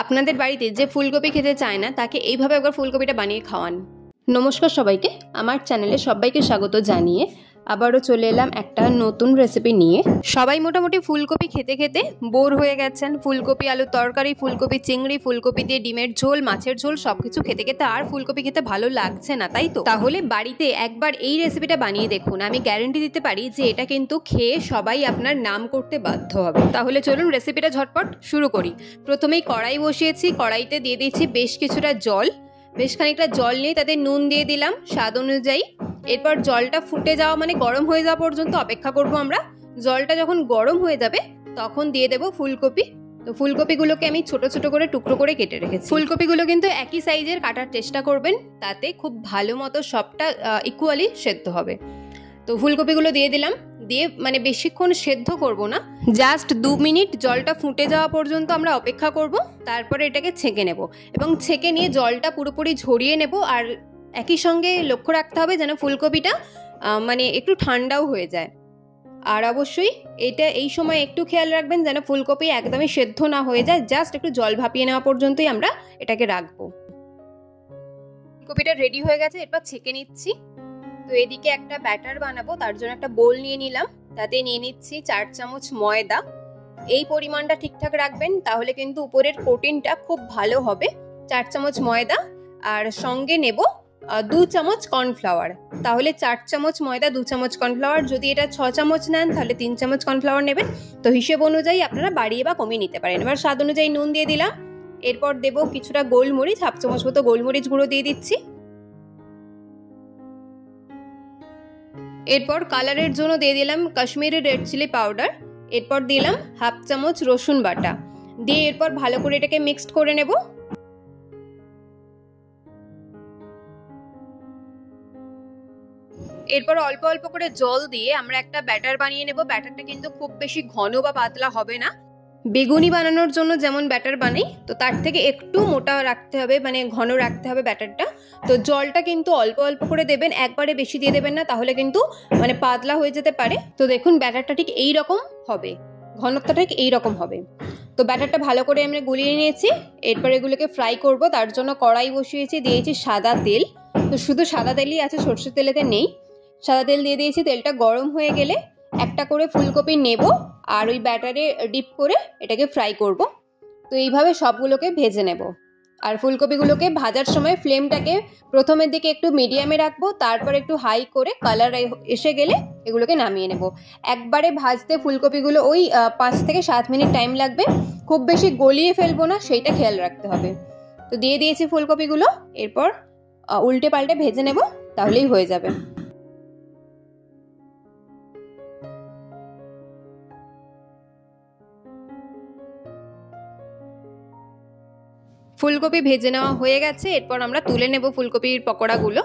আপনাদের বাড়িতে যে ফুলকপি খেতে চায় না তাকে এইভাবে একবার ফুলকপিটা বানিয়ে খাওয়ান। নমস্কার সবাইকে, আমার চ্যানেলে সবাইকে স্বাগত জানিয়ে আবারও চলে এলাম একটা নতুন রেসিপি নিয়ে। সবাই মোটামুটি ফুলকপি খেতে খেতে বোর হয়ে গেছেন। ফুলকপি আলুর তরকারি, ফুলকপি চিংড়ি, ফুলকপি দিয়ে ডিমের ঝোল, মাছের ঝোল সবকিছু খেতে খেতে আর ফুলকপি খেতে ভালো লাগছে না, তাই তো? তাহলে বাড়িতে একবার এই রেসিপিটা বানিয়ে দেখুন। আমি গ্যারান্টি দিতে পারি যে এটা কিন্তু খেয়ে সবাই আপনার নাম করতে বাধ্য হবে। তাহলে চলুন রেসিপিটা ঝটপট শুরু করি। প্রথমেই কড়াই বসিয়েছি, কড়াইতে দিয়ে দিয়েছি বেশ কিছুটা জল। বেশ খানিকটা জল নিয়ে তাতে নুন দিয়ে দিলাম স্বাদ অনুযায়ী। এরপর জলটা ফুটে যাওয়া মানে গরম হয়ে যাওয়া পর্যন্ত অপেক্ষা করব আমরা। জলটা যখন গরম হয়ে যাবে তখন দিয়ে দেব ফুলকপি। তো ফুলকপিগুলোকে আমি ছোট ছোট করে টুকরো করে কেটে রেখেছি। ফুলকপিগুলো কিন্তু একই সাইজের কাটার চেষ্টা করবেন, তাতে খুব ভালো মতো সবটা ইকুয়ালি সেদ্ধ হবে। তো ফুলকপিগুলো দিয়ে দিলাম, দিয়ে মানে বেশিক্ষণ সেদ্ধ করব না, জাস্ট 2 মিনিট জলটা ফুটে যাওয়া পর্যন্ত আমরা অপেক্ষা করব। তারপরে এটাকে ছেঁকে নেব এবং ছেঁকে নিয়ে জলটা পুরোপুরি ঝরিয়ে নেব। আর একই সঙ্গে লক্ষ্য রাখতে হবে যেন ফুলকপিটা মানে একটু ঠান্ডাও হয়ে যায়। আর অবশ্যই এই সময় একটু খেয়াল রাখবেন যেন ফুলকপি একদমই সেদ্ধ না হয়ে যায়, জাস্ট একটু জল ভাপিয়ে নেওয়া পর্যন্তই আমরা এটাকে রাখবো। ফুলকপিটা রেডি হয়ে গেছে, এরপর ছেঁকে নিচ্ছি। তো এদিকে একটা ব্যাটার বানাবো, তার জন্য একটা বোল নিয়ে নিলাম। তাতে নিয়ে নিচ্ছি 4 চামচ ময়দা। এই পরিমাণটা ঠিকঠাক রাখবেন, তাহলে কিন্তু উপরের কোটিংটা খুব ভালো হবে। 4 চামচ ময়দা আর সঙ্গে নেব 2 চামচ কর্নফ্লাওয়ার। তাহলে 4 চামচ ময়দা, 2 চামচ কর্নফ্লাওয়ার। যদি এটা 6 চামচ নেন তাহলে 3 চামচ কর্নফ্লাওয়ার নেবেন। তো হিসেব অনুযায়ী আপনারা বাড়িয়ে বা কমিয়ে নিতে পারেন। এবার স্বাদ অনুযায়ী নুন দিয়ে দিলাম। এরপর দেব কিছুটা গোলমরিচ, 1/2 চামচ মতো গোলমরিচ গুঁড়ো দিয়ে দিচ্ছি। এরপর কালারের জন্য দিয়ে দিলাম কাশ্মীরি রেড চিলি পাউডার। এরপর দিলাম 1/2 চামচ রসুন বাটা দিয়ে এরপর ভালো করে এটাকে মিক্সড করে নেব। এরপর অল্প অল্প করে জল দিয়ে আমরা একটা ব্যাটার বানিয়ে নেব। ব্যাটারটা কিন্তু খুব বেশি ঘন বা পাতলা হবে না। বেগুনি বানানোর জন্য যেমন ব্যাটার বানাই, তো তার থেকে একটু মোটা রাখতে হবে, মানে ঘন রাখতে হবে ব্যাটারটা। তো জলটা কিন্তু অল্প অল্প করে দেবেন, একবারে বেশি দিয়ে দেবেন না, তাহলে কিন্তু মানে পাতলা হয়ে যেতে পারে। তো দেখুন ব্যাটারটা ঠিক এই রকম হবে, ঘনত্বটা ঠিক এই রকম হবে। তো ব্যাটারটা ভালো করে আমরা গুলিয়ে নিয়েছি। এরপর এগুলোকে ফ্রাই করব, তার জন্য কড়াই বসিয়েছি, দিয়েছি সাদা তেল। তো শুধু সাদা তেলই আছে, সরষের তেলেতে নেই। সাদা তেল দিয়ে দিয়েছি। তেলটা গরম হয়ে গেলে একটা করে ফুলকপি নেব আর ওই ব্যাটারে ডিপ করে এটাকে ফ্রাই করব। তো এইভাবে সবগুলোকে ভেজে নেব। আর ফুলকপিগুলোকে ভাজার সময় ফ্লেমটাকে প্রথমের দিকে একটু মিডিয়ামে রাখবো, তারপর একটু হাই করে কালার এসে গেলে এগুলোকে নামিয়ে নেব। একবারে ভাজতে ফুলকপিগুলো ওই 5 থেকে 7 মিনিট টাইম লাগবে, খুব বেশি গলিয়ে ফেলবো না, সেইটা খেয়াল রাখতে হবে। তো দিয়ে দিয়েছি ফুলকপিগুলো, এরপর উল্টে পাল্টে ভেজে নেব, তাহলেই হয়ে যাবে। ফুলকপি ভেজে নেওয়া হয়ে গেছে, এরপর আমরা তুলে নেব ফুলকপির পকোড়াগুলো।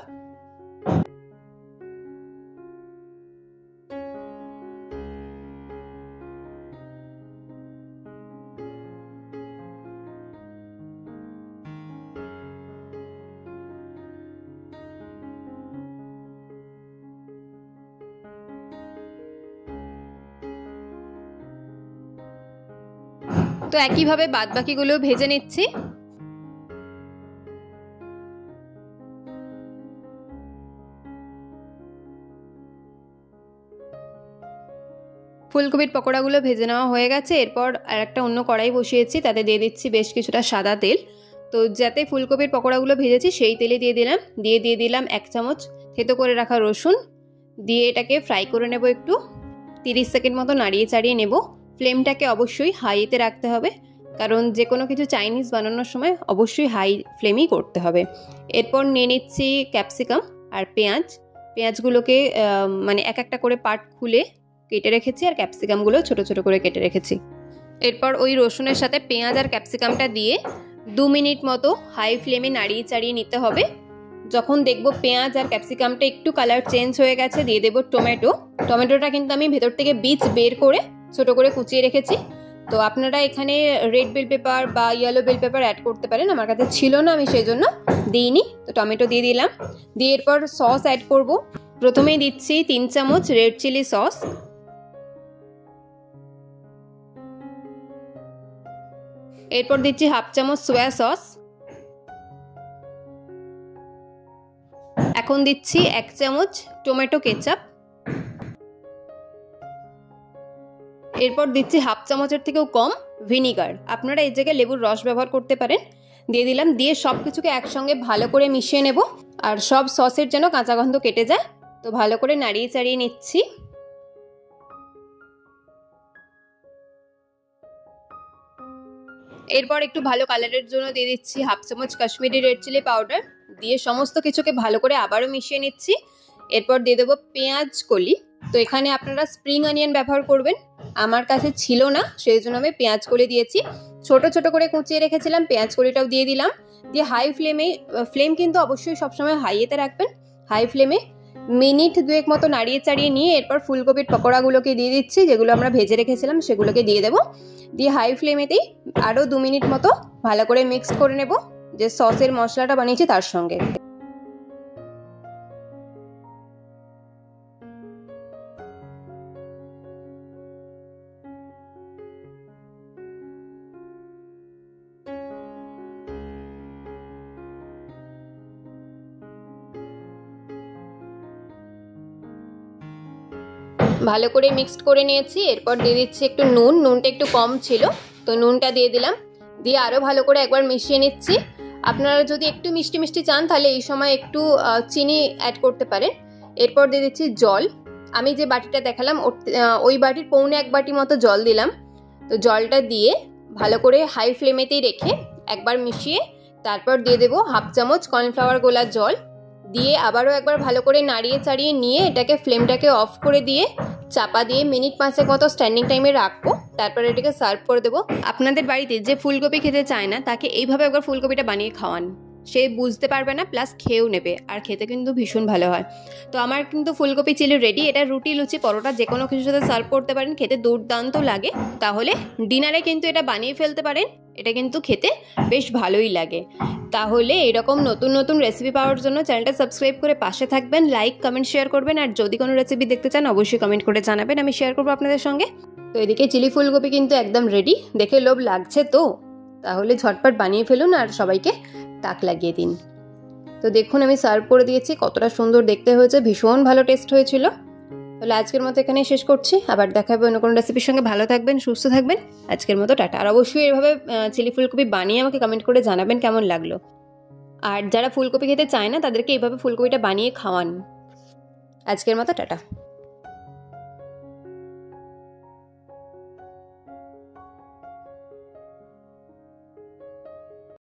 তো একইভাবে বাদবাকিগুলো ভেজে নিচ্ছি। ফুলকপির পকোড়াগুলো ভেজে নেওয়া হয়ে গেছে। এরপর আর একটা অন্য কড়াই বসিয়েছি, তাতে দিয়ে দিচ্ছি বেশ কিছুটা সাদা তেল। তো যাতে ফুলকপির পকোড়াগুলো ভেজেছি সেই তেলে দিয়ে দিলাম 1 চামচ থেতো করে রাখা রসুন। দিয়ে এটাকে ফ্রাই করে নেব, একটু 30 সেকেন্ড মতো নাড়িয়ে চাড়িয়ে নেব। ফ্লেমটাকে অবশ্যই হাইতে রাখতে হবে, কারণ যে কোনো কিছু চাইনিজ বানানোর সময় অবশ্যই হাই ফ্লেমই করতে হবে। এরপর নিয়ে নিচ্ছি ক্যাপসিকাম আর পেঁয়াজগুলোকে মানে এক একটা করে পার্ট খুলে কেটে রেখেছি, আর ক্যাপসিকামগুলো ছোট ছোট করে কেটে রেখেছি। এরপর ওই রসুনের সাথে পেঁয়াজ আর ক্যাপসিকামটা দিয়ে 2 মিনিট মতো হাই ফ্লেমে নাড়িয়ে চাড়িয়ে নিতে হবে। যখন দেখব পেঁয়াজ আর ক্যাপসিকামটা একটু কালার চেঞ্জ হয়ে গেছে, দিয়ে দেব টমেটোটা কিন্তু আমি ভেতর থেকে বীজ বের করে ছোট করে কুচিয়ে রেখেছি। তো আপনারা এখানে রেড বেল পেপার বা ইয়েলো বেল পেপার অ্যাড করতে পারেন, আমার কাছে ছিল না, আমি সেই জন্য দিইনি। তো টমেটো দিয়ে দিলাম, দিয়ে এরপর সস অ্যাড করব। প্রথমেই দিচ্ছি 3 চামচ রেড চিলি সস। এরপর দিচ্ছি হাফ চামচ সোয়া সস। এখন দিচ্ছি 1 চামচ টমেটো কেচাপ। এরপর দিচ্ছি হাফ চামচের থেকেও কম ভিনিগার, আপনারা এই জায়গায় লেবুর রস ব্যবহার করতে পারেন। দিয়ে দিলাম, দিয়ে সব কিছুকে একসঙ্গে ভালো করে মিশিয়ে নেব আর সব সসের যেন কাঁচা গন্ধ কেটে যায়। তো ভালো করে নাড়িয়ে চাড়িয়ে নিচ্ছি। এরপর একটু ভালো কালারের জন্য দিয়ে দিচ্ছি হাফ চামচ কাশ্মীরি রেড চিলি পাউডার। দিয়ে সমস্ত কিছুকে ভালো করে আবারও মিশিয়ে নিচ্ছি। এরপর দিয়ে দেবো পেঁয়াজ কলি। তো এখানে আপনারা স্প্রিং অনিয়ন ব্যবহার করবেন, আমার কাছে ছিল না সেই জন্য আমি পেঁয়াজ কলি দিয়েছি। ছোট ছোট করে কুচিয়ে রেখেছিলাম, পেঁয়াজ কলিটাও দিয়ে দিলাম। দিয়ে হাই ফ্লেমে, ফ্লেম কিন্তু অবশ্যই সবসময় হাইয়েতে রাখবেন। হাই ফ্লেমে মিনিট 2 মতো নাড়িয়ে চাড়িয়ে নিয়ে এরপর ফুলকপির পকোড়াগুলোকে দিয়ে দিচ্ছি, যেগুলো আমরা ভেজে রেখেছিলাম সেগুলোকে দিয়ে দেবো। দিয়ে হাই ফ্লেমেতেই আরও 2 মিনিট মতো ভালো করে মিক্স করে নেব যে সসের মশলাটা বানিয়েছি তার সঙ্গে। ভালো করে মিক্সড করে নিয়েছি। এরপর দিয়ে দিচ্ছি একটু নুন, নুনটা একটু কম ছিল তো নুনটা দিয়ে দিলাম। দিয়ে আরও ভালো করে একবার মিশিয়ে নিচ্ছি। আপনারা যদি একটু মিষ্টি মিষ্টি চান তাহলে এই সময় একটু চিনি অ্যাড করতে পারেন। এরপর দিয়ে দিচ্ছি জল। আমি যে বাটিটা দেখালাম ওই বাটির পৌনে 1 বাটি মতো জল দিলাম। তো জলটা দিয়ে ভালো করে হাই ফ্লেমেতেই রেখে একবার মিশিয়ে তারপর দিয়ে দেবো হাফ চামচ কর্নফ্লাওয়ার গোলা জল। দিয়ে আবারও একবার ভালো করে নাড়িয়ে চাড়িয়ে নিয়ে এটাকে ফ্লেমটাকে অফ করে দিয়ে চাপা দিয়ে মিনিট 5 মতো স্ট্যান্ডিং টাইমে রাখবো। তারপর এটাকে সার্ভ করে দেবো। আপনাদের বাড়িতে যে ফুলকপি খেতে চায় না তাকে এইভাবে একবার ফুলকপিটা বানিয়ে খাওয়ান, সে বুঝতে পারবে না প্লাস খেয়েও নেবে, আর খেতে কিন্তু ভীষণ ভালো হয়। তো আমার কিন্তু ফুলকপি চিলি রেডি। এটা রুটি, লুচি, পরোটা যে কোনো কিছুর সাথে সার্ভ করতে পারেন, খেতে দুর্দান্ত লাগে। তাহলে ডিনারে কিন্তু এটা বানিয়ে ফেলতে পারেন, এটা কিন্তু খেতে বেশ ভালোই লাগে। তাহলে এরকম নতুন নতুন রেসিপি পাওয়ার জন্য চ্যানেলটা সাবস্ক্রাইব করে পাশে থাকবেন, লাইক কমেন্ট শেয়ার করবেন। আর যদি কোনো রেসিপি দেখতে চান অবশ্যই কমেন্ট করে জানাবেন, আমি শেয়ার করবো আপনাদের সঙ্গে। তো এদিকে চিলি ফুলকপি কিন্তু একদম রেডি। দেখে লোভ লাগছে তো, তাহলে ঝটপট বানিয়ে ফেলুন আর সবাইকে তাক লাগিয়ে দিন। তো দেখুন আমি সার্ভ করে দিয়েছি, কতটা সুন্দর দেখতে হয়েছে, ভীষণ ভালো টেস্ট হয়েছিল। তাহলে আজকের মতো এখানেই শেষ করছি, আবার দেখা হবে অন্য কোনো রেসিপির সঙ্গে। ভালো থাকবেন, সুস্থ থাকবেন, আজকের মতো টাটা। আর অবশ্যই এভাবে চিলি ফুলকপি বানিয়ে আমাকে কমেন্ট করে জানাবেন কেমন লাগলো। আর যারা ফুলকপি খেতে চায় না তাদেরকে এইভাবে ফুলকপিটা বানিয়ে খাওয়ান। আজকের মতো টাটা।